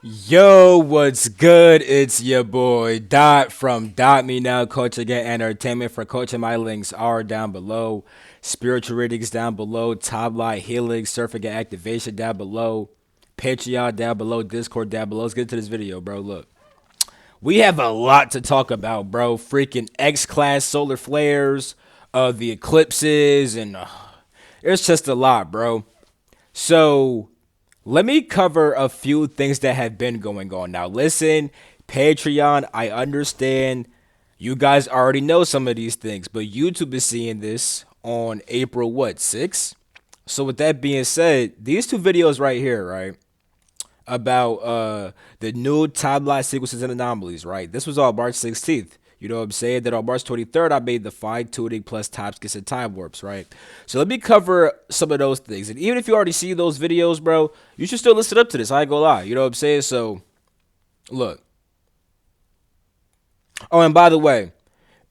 Yo, what's good? It's your boy Dot from Dot Me Now Coaching and Entertainment. For coaching, my links are down below. Spiritual readings down below. Top line healing, surfing and activation down below. Patreon down below. Discord down below. Let's get into this video, bro. Look, we have a lot to talk about, bro. Freaking X-class solar flares, the eclipses, and it's just a lot, bro. So let me cover a few things that have been going on. Now, listen, Patreon, I understand you guys already know some of these things, but YouTube is seeing this on April, what, 6th? So, with that being said, these two videos right here, right, about the new timeline sequences and anomalies, right? This was on March 16th. You know what I'm saying? Then on March 23rd, I made the fine tuning plus time skips and time warps, right? So let me cover some of those things. And even if you already see those videos, bro, you should still listen up to this. I ain't gonna lie. You know what I'm saying? So, look. Oh, and by the way,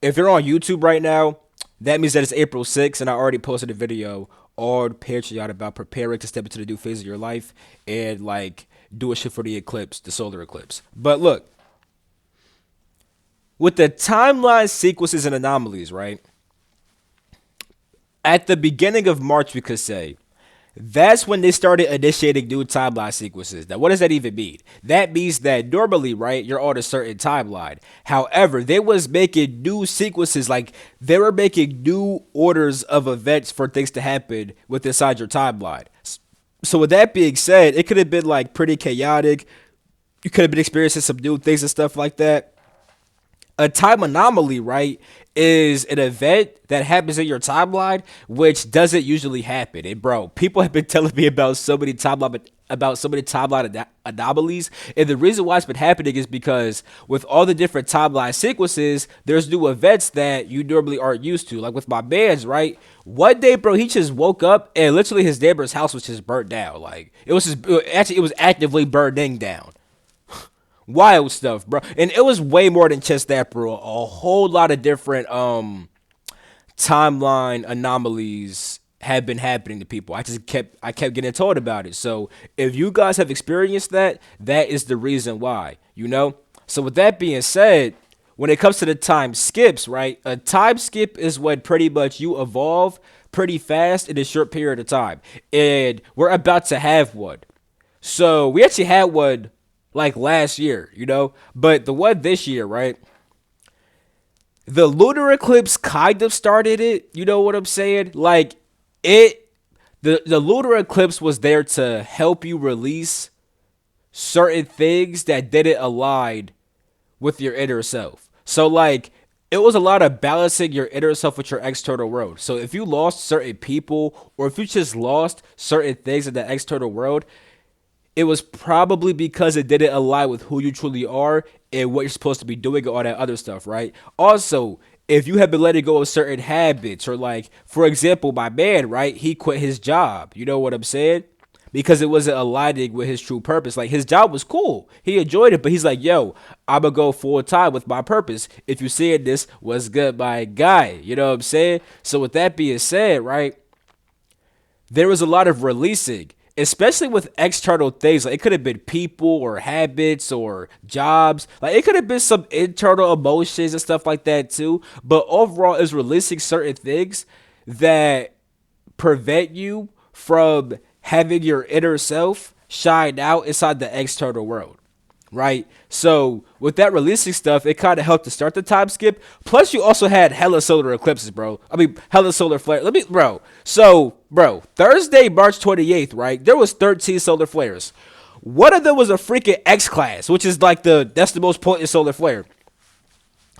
if you're on YouTube right now, that means that it's April 6th, and I already posted a video on Patreon about preparing to step into the new phase of your life and, like, do a shit for the eclipse, the solar eclipse. But look, with the timeline sequences and anomalies, right? At the beginning of March, we could say, that's when they started initiating new timeline sequences. Now, what does that even mean? That means that normally, right, you're on a certain timeline. However, they was making new sequences, like they were making new orders of events for things to happen with inside your timeline. So with that being said, it could have been like pretty chaotic. You could have been experiencing some new things and stuff like that. A time anomaly, right, is an event that happens in your timeline, which doesn't usually happen. And bro, people have been telling me about so many timeline anomalies, and the reason why it's been happening is because with all the different timeline sequences, there's new events that you normally aren't used to. Like with my man's, right? One day, bro, he just woke up and literally his neighbor's house was just burnt down. Like it was just actually it was actively burning down. Wild stuff, bro. And it was way more than just that, bro. A whole lot of different timeline anomalies have been happening to people. I kept getting told about it. So if you guys have experienced that, that is the reason why, you know? So with that being said, when it comes to the time skips, right? A time skip is when pretty much you evolve pretty fast in a short period of time. And we're about to have one. So we actually had one like last year, you know, but the one this year, right? The lunar eclipse kind of started it, you know what I'm saying? Like the lunar eclipse was there to help you release certain things that didn't align with your inner self. So like it was a lot of balancing your inner self with your external world. So if you lost certain people or if you just lost certain things in the external world, it was probably because it didn't align with who you truly are and what you're supposed to be doing and all that other stuff, right? Also, if you have been letting go of certain habits or like, for example, my man, right? He quit his job. You know what I'm saying? Because it wasn't aligning with his true purpose. Like his job was cool. He enjoyed it, but he's like, yo, I'm gonna go full time with my purpose. If you seeing this, what's good, my guy? You know what I'm saying? So with that being said, right? There was a lot of releasing, especially with external things. Like it could have been people or habits or jobs. Like it could have been some internal emotions and stuff like that too. But overall, it's releasing certain things that prevent you from having your inner self shine out inside the external world. Right? So with that releasing stuff, it kind of helped to start the time skip. Plus, you also had hella solar eclipses, bro. I mean, hella solar flare. Bro, Thursday, March 28th, right? There was 13 solar flares. One of them was a freaking X class, which is like that's the most potent solar flare.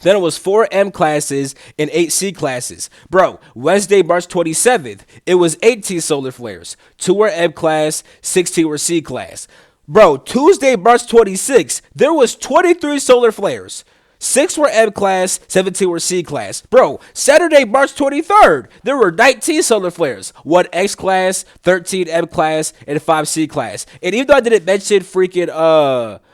Then it was 4 M classes and 8 C classes. Bro, Wednesday, March 27th, it was 18 solar flares. 2 were M class, 16 were C class. Bro, Tuesday, March 26th, there was 23 solar flares. 6 were M class, 17 were C class. Bro, Saturday, March 23rd, there were 19 solar flares. 1 X class, 13 M class, and 5 C class. And even though I didn't mention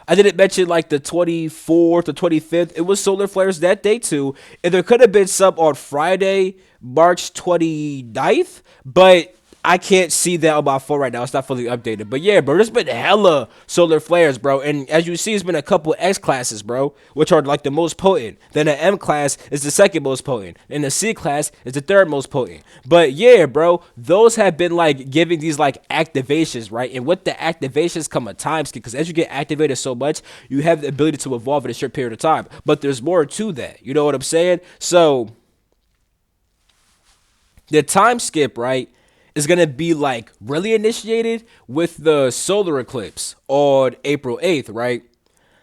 I didn't mention like the 24th or 25th, it was solar flares that day too. And there could have been some on Friday, March 29th, but I can't see that on my phone right now. It's not fully updated. But yeah, bro, there's been hella solar flares, bro. And as you see, it's been a couple X classes, bro, which are like the most potent. Then the M class is the second most potent. And the C class is the third most potent. But yeah, bro, those have been like giving these like activations, right? And with the activations come a time skip. Because as you get activated so much, you have the ability to evolve in a short period of time. But there's more to that. You know what I'm saying? So the time skip, right, is gonna be like really initiated with the solar eclipse on April 8th, right?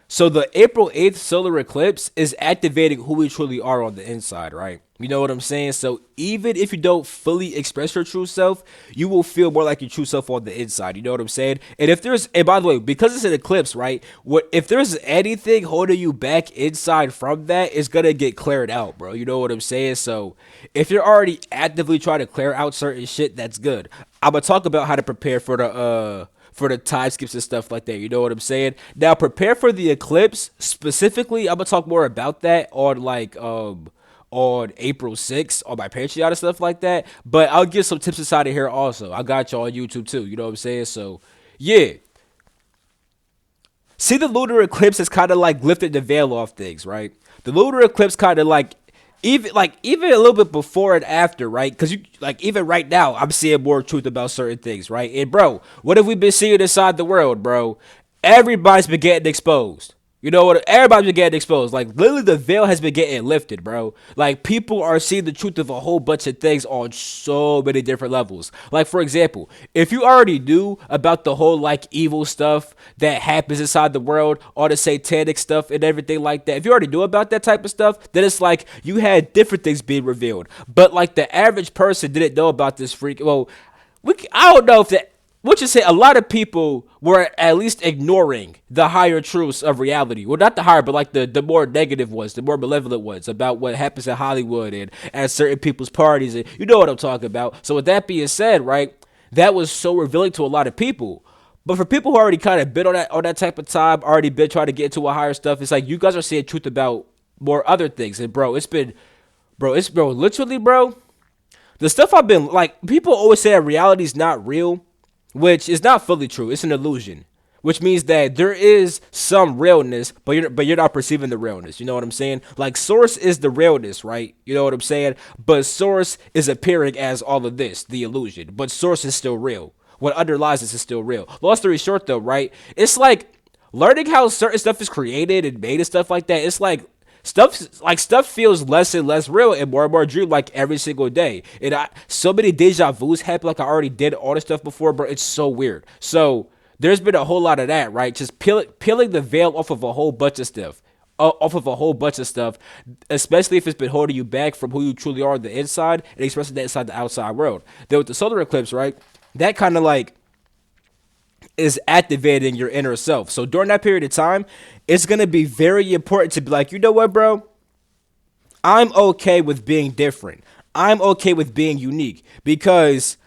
So the April 8th solar eclipse is activating who we truly are on the inside, right? You know what I'm saying? So even if you don't fully express your true self, you will feel more like your true self on the inside. You know what I'm saying? And by the way, because it's an eclipse, right? What if there's anything holding you back inside from that, it's gonna get cleared out, bro. You know what I'm saying? So if you're already actively trying to clear out certain shit, that's good. I'm gonna talk about how to prepare for the time skips and stuff like that. You know what I'm saying? Now prepare for the eclipse specifically. I'm gonna talk more about that on April 6th on my Patreon and stuff like that. But I'll give some tips inside of here also. I got y'all on YouTube too. You know what I'm saying? So yeah. See, the lunar eclipse has kind of like lifted the veil off things, right? The lunar eclipse kind of like even a little bit before and after, right? Because you like even right now, I'm seeing more truth about certain things, right? And bro, what have we been seeing inside the world, bro? Everybody's been getting exposed. You know what? Everybody's been getting exposed. Like literally, the veil has been getting lifted, bro. Like people are seeing the truth of a whole bunch of things on so many different levels. Like for example, if you already knew about the whole like evil stuff that happens inside the world, all the satanic stuff and everything like that, if you already knew about that type of stuff, then it's like you had different things being revealed. But like the average person didn't know about this freak. Well, I don't know if that. What you say? A lot of people were at least ignoring the higher truths of reality. Well, not the higher, but like the more negative ones, the more malevolent ones about what happens in Hollywood and at certain people's parties. And you know what I'm talking about. So with that being said, right, that was so revealing to a lot of people. But for people who already kind of been on that type of time, already been trying to get into a higher stuff, it's like you guys are seeing truth about more other things. And bro, literally, bro. The stuff I've been like, people always say that reality is not real, which is not fully true. It's an illusion, which means that there is some realness, but you're not perceiving the realness. You know what I'm saying? Like source is the realness, right? You know what I'm saying? But source is appearing as all of this, the illusion. But source is still real. What underlies this is still real. Long story short, though, right? It's like learning how certain stuff is created and made and stuff like that. It's like stuff feels less and less real and more dream like every single day. And so many deja vus happen like I already did all this stuff before, bro. It's so weird. So there's been a whole lot of that, right? Just peeling the veil off of a whole bunch of stuff. Especially if it's been holding you back from who you truly are on the inside and expressing that inside the outside world. Then with the solar eclipse, right? That kind of like is activating your inner self. So during that period of time, it's going to be very important to be like, you know what, bro? I'm okay with being different. I'm okay with being unique because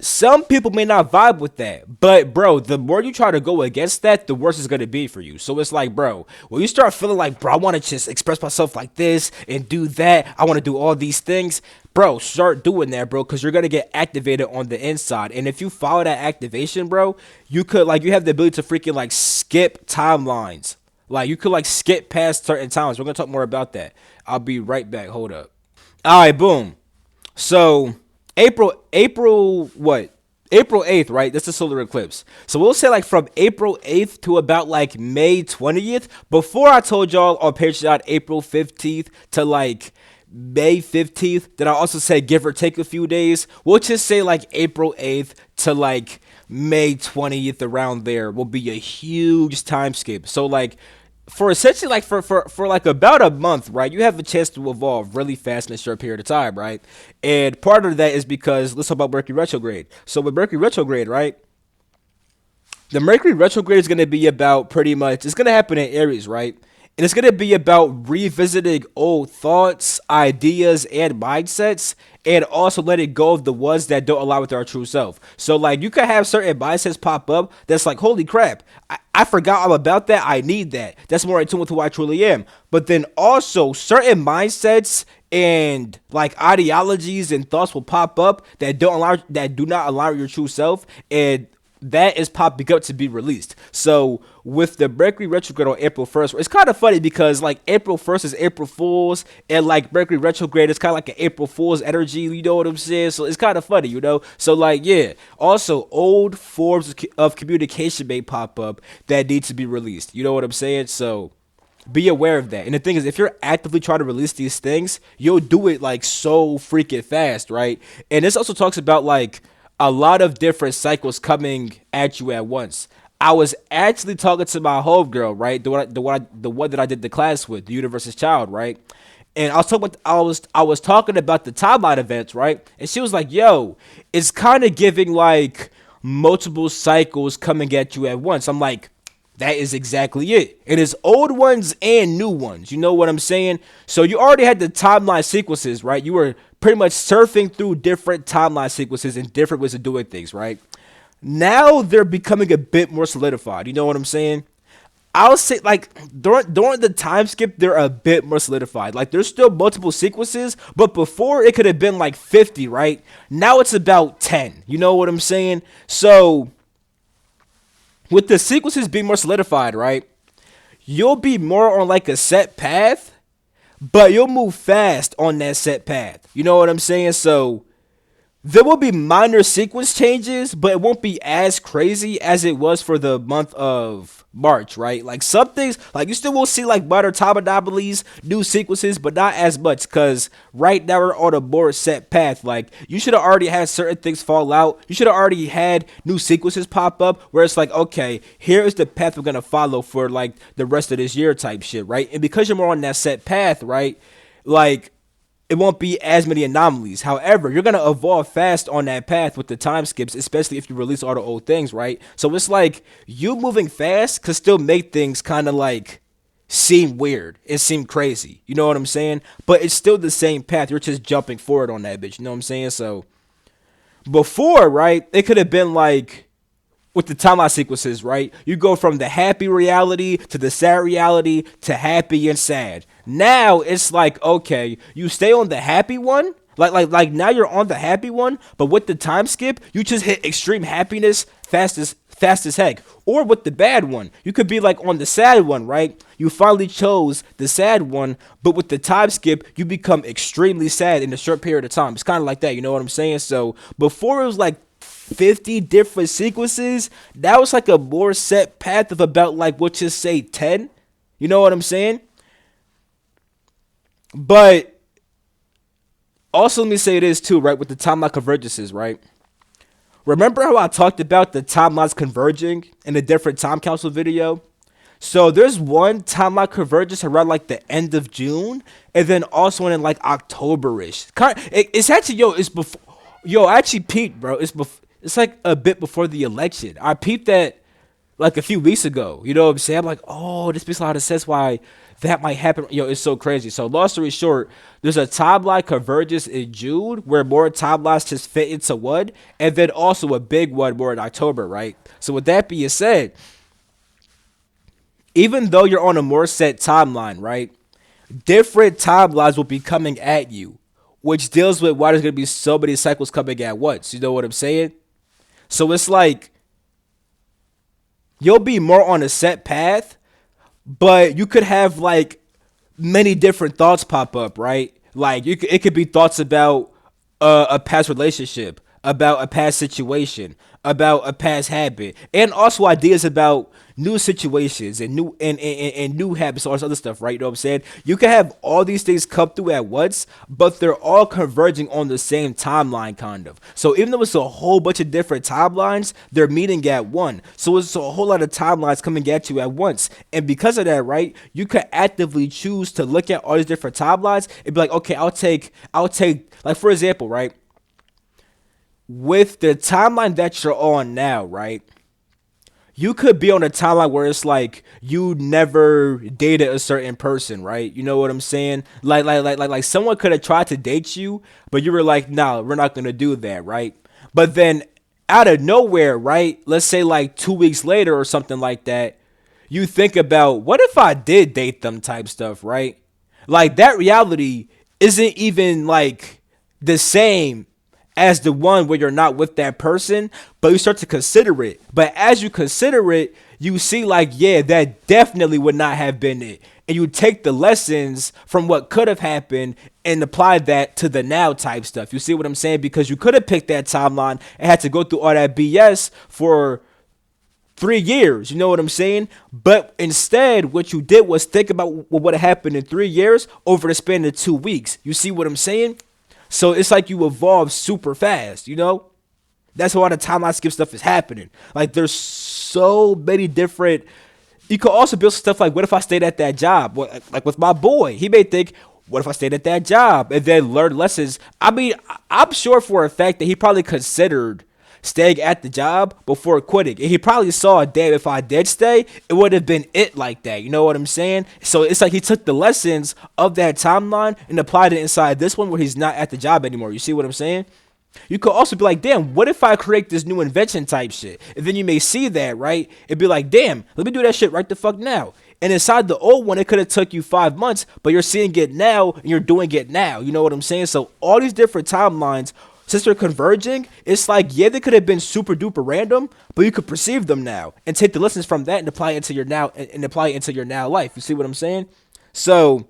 some people may not vibe with that. But, bro, the more you try to go against that, the worse it's going to be for you. So it's like, bro, when you start feeling like, bro, I want to just express myself like this and do that. I want to do all these things. Bro, start doing that, bro, because you're going to get activated on the inside. And if you follow that activation, bro, you have the ability to freaking, like, skip timelines. Like, you could, like, skip past certain times. We're going to talk more about that. I'll be right back. Hold up. All right, boom. So, what? April 8th, right? That's the solar eclipse. So we'll say like from April 8th to about like May 20th. Before I told y'all on Patreon April 15th to like May 15th. Then I also said give or take a few days. We'll just say like April 8th to like May 20th around there will be a huge time skip. So like for essentially like for like about a month, right? You have a chance to evolve really fast in a short period of time, right? And part of that is because let's talk about Mercury retrograde. So with Mercury retrograde, right? The Mercury retrograde is going to be about pretty much, it's going to happen in Aries, right? And it's going to be about revisiting old thoughts, ideas, and mindsets, and also letting go of the ones that don't align with our true self. So, like, you could have certain mindsets pop up that's like, holy crap, I forgot all about that. I need that. That's more in tune with who I truly am. But then also, certain mindsets and like ideologies and thoughts will pop up that do not align with your true self, and that is popping up to be released. So with the Mercury retrograde on April 1st, it's kind of funny because like April 1st is April Fool's, and like Mercury retrograde is kind of like an April Fool's energy. You know what I'm saying? So it's kind of funny, you know. So like yeah. Also, old forms of communication may pop up that need to be released. You know what I'm saying? So be aware of that. And the thing is, if you're actively trying to release these things, you'll do it like so freaking fast, right? And this also talks about like a lot of different cycles coming at you at once. I was actually talking to my homegirl, right? The one that I did the class with, the Universe's Child, right? And I was talking about the timeline events, right? And she was like, "Yo, it's kind of giving like multiple cycles coming at you at once." I'm like, that is exactly it. It is old ones and new ones. You know what I'm saying? So you already had the timeline sequences, right? You were pretty much surfing through different timeline sequences and different ways of doing things, right? Now they're becoming a bit more solidified. You know what I'm saying? I'll say like during the time skip, they're a bit more solidified. Like there's still multiple sequences, but before it could have been like 50, right? Now it's about 10. You know what I'm saying? So with the sequences being more solidified, right? You'll be more on like a set path, but you'll move fast on that set path. You know what I'm saying? So there will be minor sequence changes, but it won't be as crazy as it was for the month of March, right? Like some things, like you still will see like minor time anomalies, new sequences, but not as much because right now we're on a more set path. Like you should have already had certain things fall out. You should have already had new sequences pop up where it's like, okay, here is the path we're gonna follow for like the rest of this year type shit, right? And because you're more on that set path, right? Like it won't be as many anomalies. However, you're gonna evolve fast on that path with the time skips, especially if you release all the old things, right? So it's like you moving fast could still make things kind of like seem weird. It seem crazy. You know what I'm saying? But it's still the same path. You're just jumping forward on that bitch. You know what I'm saying? So before, right, it could have been like with the timeline sequences, right? You go from the happy reality to the sad reality to happy and sad. Now it's like, okay, you stay on the happy one. Like now you're on the happy one, but with the time skip, you just hit extreme happiness fast as heck. Or with the bad one, you could be like on the sad one, right? You finally chose the sad one, but with the time skip, you become extremely sad in a short period of time. It's kind of like that, you know what I'm saying? So before it was like 50 different sequences, that was like a more set path of about like, we'll just say 10. You know what I'm saying? But also, let me say this too, right? With the timeline convergences, right? Remember how I talked about the timelines converging in a different time capsule video? So there's one timeline convergence around like the end of June, and then also one in like October-ish. It's actually it's before. Yo, I actually peeped, bro. It's like a bit before the election. I peeped that like a few weeks ago. You know what I'm saying? I'm like, oh, this makes a lot of sense why that might happen. Yo, it's so crazy. So long story short, there's a timeline convergence in June where more timelines just fit into one, and then also a big one more in October, right? So with that being said, even though you're on a more set timeline, right? Different timelines will be coming at you, which deals with why there's gonna be so many cycles coming at once. You know what I'm saying? So it's like you'll be more on a set path, but you could have like many different thoughts pop up, right? Like it could be thoughts about a past relationship, about a past situation, about a past habit, and also ideas about new situations and and new habits, all this other stuff, right? You know what I'm saying? You can have all these things come through at once, but they're all converging on the same timeline, kind of. So even though it's a whole bunch of different timelines, they're meeting at one. So it's a whole lot of timelines coming at you at once. And because of that, right, you can actively choose to look at all these different timelines and be like, okay, I'll take, like, for example, right? With the timeline that you're on now, right? You could be on a timeline where it's like you never dated a certain person, right? You know what I'm saying? Like someone could have tried to date you, but you were like, no, we're not gonna do that, right? But then out of nowhere, right? Let's say like 2 weeks later or something like that, you think about what if I did date them type stuff, right? Like that reality isn't even like the same as the one where you're not with that person, but you start to consider it. But as you consider it, you see like, yeah, that definitely would not have been it. And you take the lessons from what could have happened and apply that to the now type stuff. You see what I'm saying? Because you could have picked that timeline and had to go through all that BS for 3 years. You know what I'm saying? But instead, what you did was think about what would have happened in 3 years over the span of 2 weeks. You see what I'm saying? So it's like you evolve super fast, you know? That's why the timeline skip stuff is happening. Like there's so many different. You could also build stuff like, what if I stayed at that job? Like with my boy, he may think, what if I stayed at that job and then learned lessons? I mean, I'm sure for a fact that he probably considered staying at the job before quitting. And he probably saw, damn, if I did stay, it would have been it like that. You know what I'm saying? So it's like he took the lessons of that timeline and applied it inside this one where he's not at the job anymore. You see what I'm saying? You could also be like, damn, what if I create this new invention type shit? And then you may see that, right? It'd be like, damn, let me do that shit right the fuck now. And inside the old one, it could have took you 5 months, but you're seeing it now and you're doing it now. You know what I'm saying? So all these different timelines, since they're converging, it's like, yeah, they could have been super duper random, but you could perceive them now and take the lessons from that and apply it into your now and apply it into your now life. You see what I'm saying? So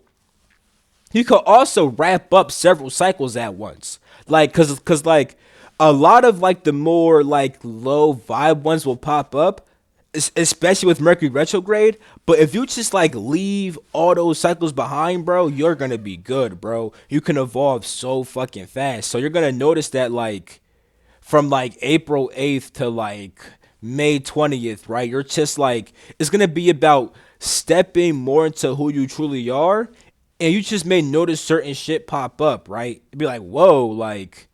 you could also wrap up several cycles at once. Like, cause like a lot of like the more like low vibe ones will pop up, especially with Mercury retrograde. But if you just like leave all those cycles behind, bro, you're gonna be good, bro. You can evolve so fucking fast. So you're gonna notice that like from like April 8th to like May 20th, right? You're just like, it's gonna be about stepping more into who you truly are, and you just may notice certain shit pop up, right? It'd be like, whoa, like,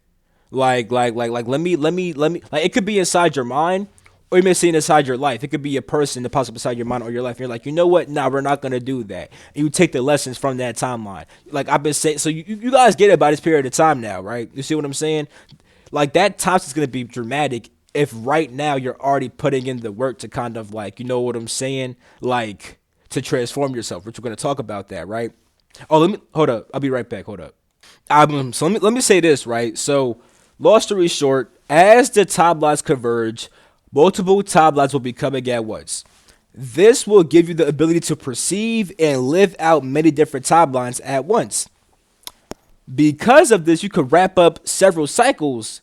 let me, like, it could be inside your mind, or you may see it inside your life. It could be a person that pops up inside your mind or your life. And you're like, you know what? Nah, we're not gonna do that. And you take the lessons from that timeline. Like I've been saying, so you guys get it by this period of time now, right? You see what I'm saying? Like that time is gonna be dramatic if right now you're already putting in the work to kind of like, you know what I'm saying? Like to transform yourself, which we're gonna talk about that, right? Oh, let me hold up. I'll be right back. Hold up. So let me say this, right? So, long story short, as the timelines converge, multiple timelines will be coming at once. This will give you the ability to perceive and live out many different timelines at once. Because of this, you could wrap up several cycles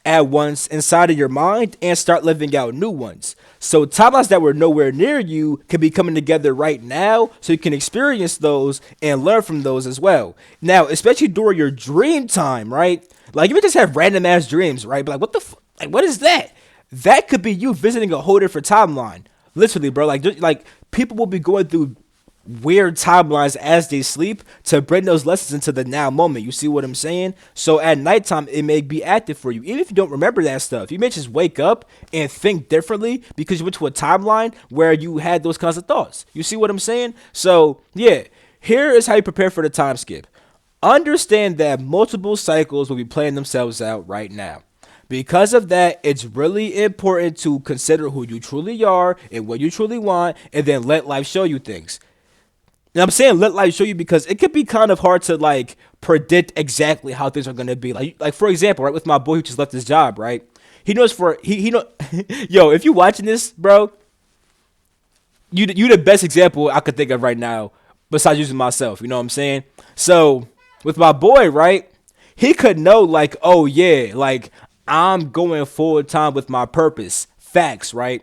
at once inside of your mind and start living out new ones. So timelines that were nowhere near you can be coming together right now, so you can experience those and learn from those as well. Now, especially during your dream time, right? Like you just have random ass dreams, right? But like, like, what is that? That could be you visiting a whole different timeline. Literally, bro. Like people will be going through weird timelines as they sleep to bring those lessons into the now moment. You see what I'm saying? So at nighttime, it may be active for you. Even if you don't remember that stuff, you may just wake up and think differently because you went to a timeline where you had those kinds of thoughts. You see what I'm saying? So yeah, here is how you prepare for the time skip. Understand that multiple cycles will be playing themselves out right now. Because of that, it's really important to consider who you truly are and what you truly want, and then let life show you things. And I'm saying let life show you because it could be kind of hard to like predict exactly how things are gonna be. Like for example, right, with my boy who just left his job, right? He knows for he know yo, if you watching this, bro, you the best example I could think of right now, besides using myself, you know what I'm saying? So with my boy, right, he could know like, oh yeah, like I'm going full time with my purpose. Facts, right?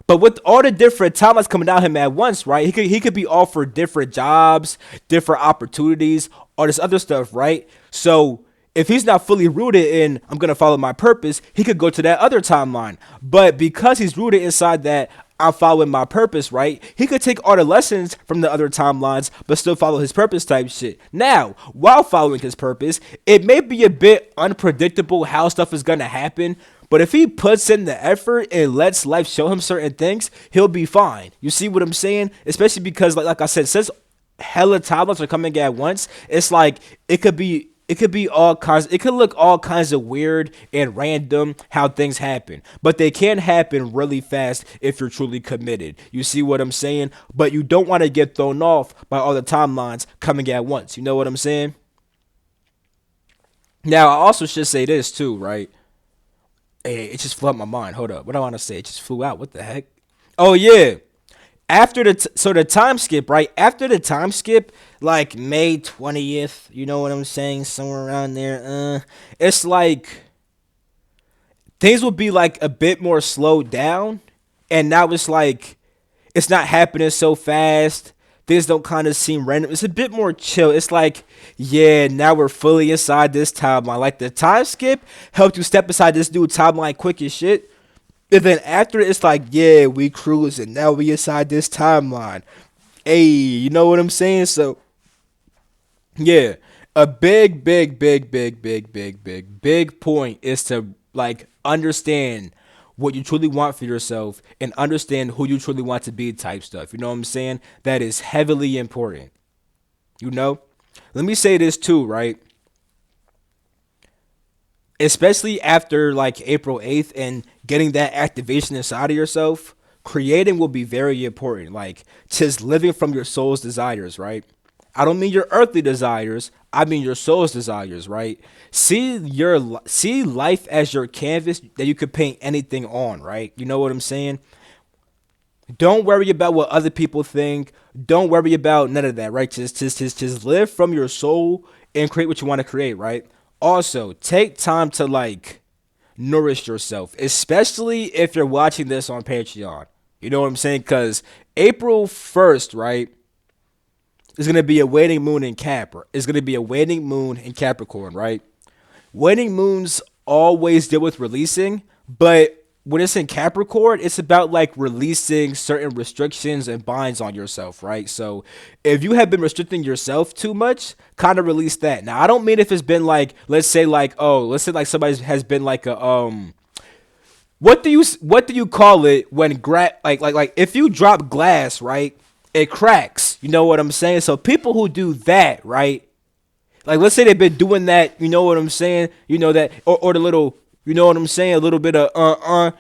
But with all the different timelines coming at him at once, right? He could be offered different jobs, different opportunities, all this other stuff, right? So if he's not fully rooted in I'm gonna follow my purpose, he could go to that other timeline. But because he's rooted inside that I'm following my purpose, right? He could take all the lessons from the other timelines, but still follow his purpose type shit. Now, while following his purpose, it may be a bit unpredictable how stuff is gonna happen. But if he puts in the effort and lets life show him certain things, he'll be fine. You see what I'm saying? Especially because, like I said, since hella timelines are coming at once, it's like it could be all kinds. It could look all kinds of weird and random how things happen, but they can happen really fast if you're truly committed. You see what I'm saying? But you don't want to get thrown off by all the timelines coming at once. You know what I'm saying? Now, I also should say this too, right? Hey, it just flew out my mind. Hold up. What do I want to say? It just flew out. What the heck? Oh, yeah. After so the time skip, right? After the time skip, like May 20th, you know what I'm saying? Somewhere around there. It's like things will be like a bit more slowed down. And now it's like it's not happening so fast. Things don't kind of seem random. It's a bit more chill. It's like, yeah, now we're fully inside this timeline. Like the time skip helped you step inside this new timeline quick as shit. And then after it's like, yeah, we cruising. Now we inside this timeline. Hey, you know what I'm saying? So yeah, a big point is to like understand what you truly want for yourself and understand who you truly want to be type stuff. You know what I'm saying? That is heavily important. You know? Let me say this too, right? Especially after like April 8th and getting that activation inside of yourself, creating will be very important. Like just living from your soul's desires, right? I don't mean your earthly desires. I mean your soul's desires, right? See life as your canvas that you could paint anything on, right? You know what I'm saying? Don't worry about what other people think. Don't worry about none of that, right? Just live from your soul and create what you want to create, right? Also, take time to like nourish yourself, especially if you're watching this on Patreon. You know what I'm saying? Because April 1st, right, is going to be a waning moon in Cap. It's going to be a waning moon in Capricorn, right? Waning moons always deal with releasing, but when it's in Capricorn, it's about like releasing certain restrictions and binds on yourself, right? So if you have been restricting yourself too much, kind of release that. Now, I don't mean if it's been like, let's say like somebody has been like a what do you call it when like if you drop glass, right? It cracks. You know what I'm saying? So people who do that, right? Like let's say they've been doing that, you know what I'm saying? You know that or the little, you know what I'm saying? A little bit of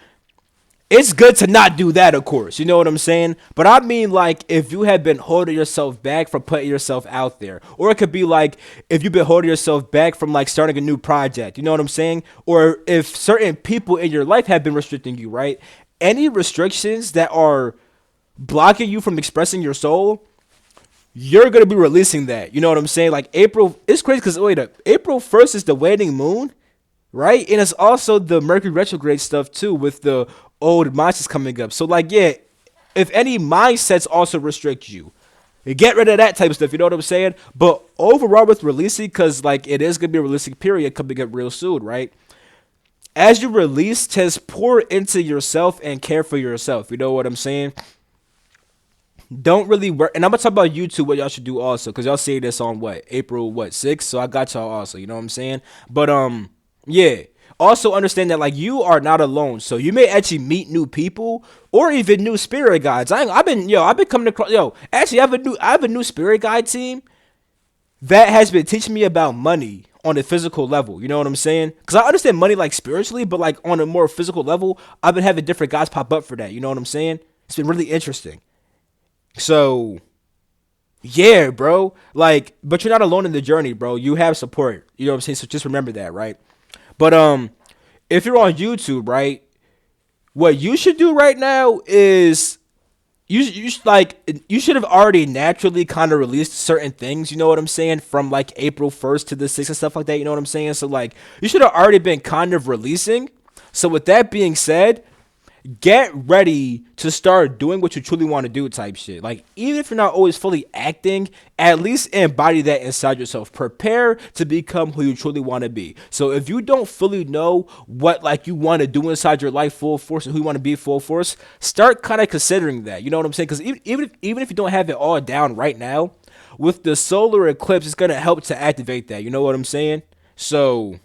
it's good to not do that, of course. You know what I'm saying? But I mean, like, if you have been holding yourself back from putting yourself out there, or it could be like if you've been holding yourself back from like starting a new project. You know what I'm saying? Or if certain people in your life have been restricting you, right? Any restrictions that are blocking you from expressing your soul, you're gonna be releasing that. You know what I'm saying? Like April, it's crazy because wait up, April 1st is the waning moon, right? And it's also the Mercury retrograde stuff too, with the old mindsets coming up. So like, yeah, if any mindsets also restrict you, get rid of that type of stuff. You know what I'm saying? But overall, with releasing, because like it is gonna be a releasing period coming up real soon, right? As you release, just pour into yourself and care for yourself. You know what I'm saying? Don't really work. And I'm gonna talk about YouTube. What y'all should do also, because y'all see this on what April what 6th. So I got y'all also. You know what I'm saying? But yeah. Also understand that like you are not alone. So you may actually meet new people or even new spirit guides. I've been coming across Actually, I have a new spirit guide team that has been teaching me about money on a physical level. You know what I'm saying? Because I understand money like spiritually, but like on a more physical level, I've been having different guys pop up for that. You know what I'm saying? It's been really interesting. So yeah, bro. Like, but you're not alone in the journey, bro. You have support. You know what I'm saying? So just remember that, right? But if you're on YouTube, right, what you should do right now is you should have already naturally kind of released certain things. You know what I'm saying? From like April 1st to the 6th and stuff like that. You know what I'm saying? So like you should have already been kind of releasing. So with that being said, get ready to start doing what you truly want to do type shit. Like even if you're not always fully acting, at least embody that inside yourself. Prepare to become who you truly want to be. So if you don't fully know what like you want to do inside your life full force and who you want to be full force, start kind of considering that. You know what I'm saying? Because even if you don't have it all down right now, with the solar eclipse, it's gonna help to activate that. You know what I'm saying? So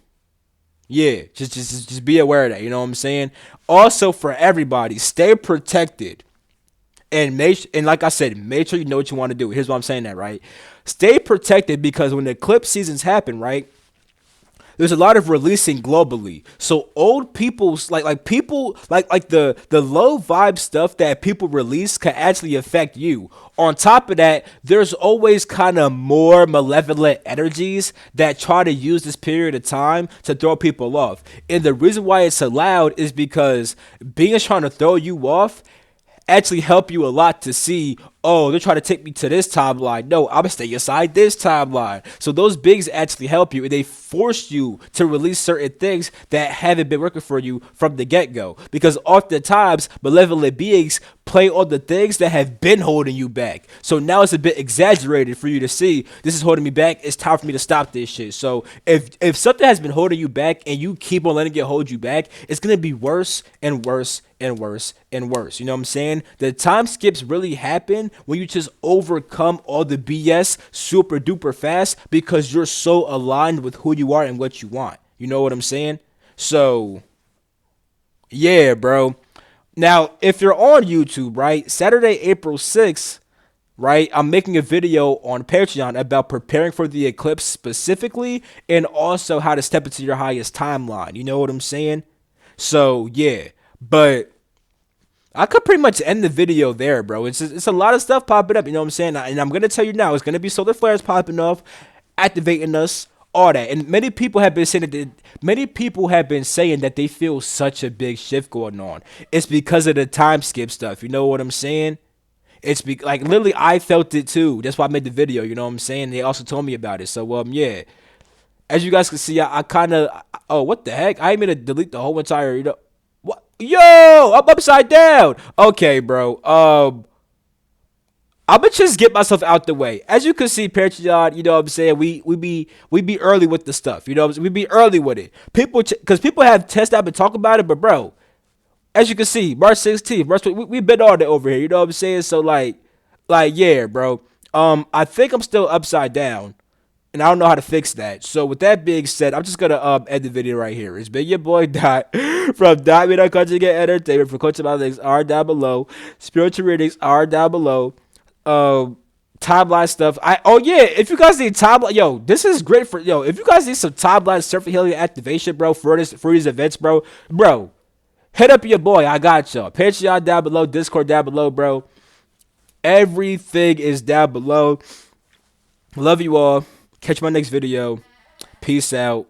yeah, just be aware of that. You know what I'm saying? Also, for everybody, stay protected and like I said, make sure you know what you want to do. Here's why I'm saying that, right? Stay protected because when the eclipse seasons happen, right? there's a lot of releasing globally. So old people's like people like the low vibe stuff that people release can actually affect you. On top of that, there's always kind of more malevolent energies that try to use this period of time to throw people off. And the reason why it's allowed is because being trying to throw you off actually help you a lot to see, oh, they're trying to take me to this timeline. No, I'm gonna stay inside this timeline. So those bigs actually help you, and they force you to release certain things that haven't been working for you from the get-go. Because oftentimes malevolent beings play on the things that have been holding you back. So now it's a bit exaggerated for you to see this is holding me back. It's time for me to stop this shit. So if something has been holding you back and you keep on letting it hold you back, it's gonna be worse and worse and worse and worse. You know what I'm saying? The time skips really happen when you just overcome all the BS super duper fast because you're so aligned with who you are and what you want. You know what I'm saying? So, yeah, bro. Now, if you're on YouTube, right, Saturday, April 6th, right, I'm making a video on Patreon about preparing for the eclipse specifically and also how to step into your highest timeline. You know what I'm saying? So, yeah. But I could pretty much end the video there, bro. It's a lot of stuff popping up, you know what I'm saying? And I'm gonna tell you now, it's gonna be solar flares popping off, activating us, all that. And many people have been saying that they feel such a big shift going on. It's because of the time skip stuff. You know what I'm saying? Like literally, I felt it too. That's why I made the video. You know what I'm saying? They also told me about it. So yeah, as you guys can see, I kind of, oh, what the heck? I ain't mean to delete the whole entire, what? Yo, I'm upside down. Okay, bro. I'm gonna just get myself out the way. As you can see, Patreon, you know what I'm saying? We be early with the stuff. You know what I'm saying? We be early with it. Because people have tested up and talk about it, but bro, as you can see, March 16th, we been on it over here. You know what I'm saying? So like yeah, bro. I think I'm still upside down, and I don't know how to fix that. So with that being said, I'm just gonna end the video right here. It's been your boy Dot from Dot Media Conjugate Entertainment. For coaching my links are down below. Spiritual readings are down below. Timeline stuff. Oh yeah, if you guys need timeline, yo, this is great for yo. If you guys need some timeline surfer healing activation, bro, for these events, bro, hit up your boy. I got y'all. Patreon down below, Discord down below, bro. Everything is down below. Love you all. Catch my next video. Peace out.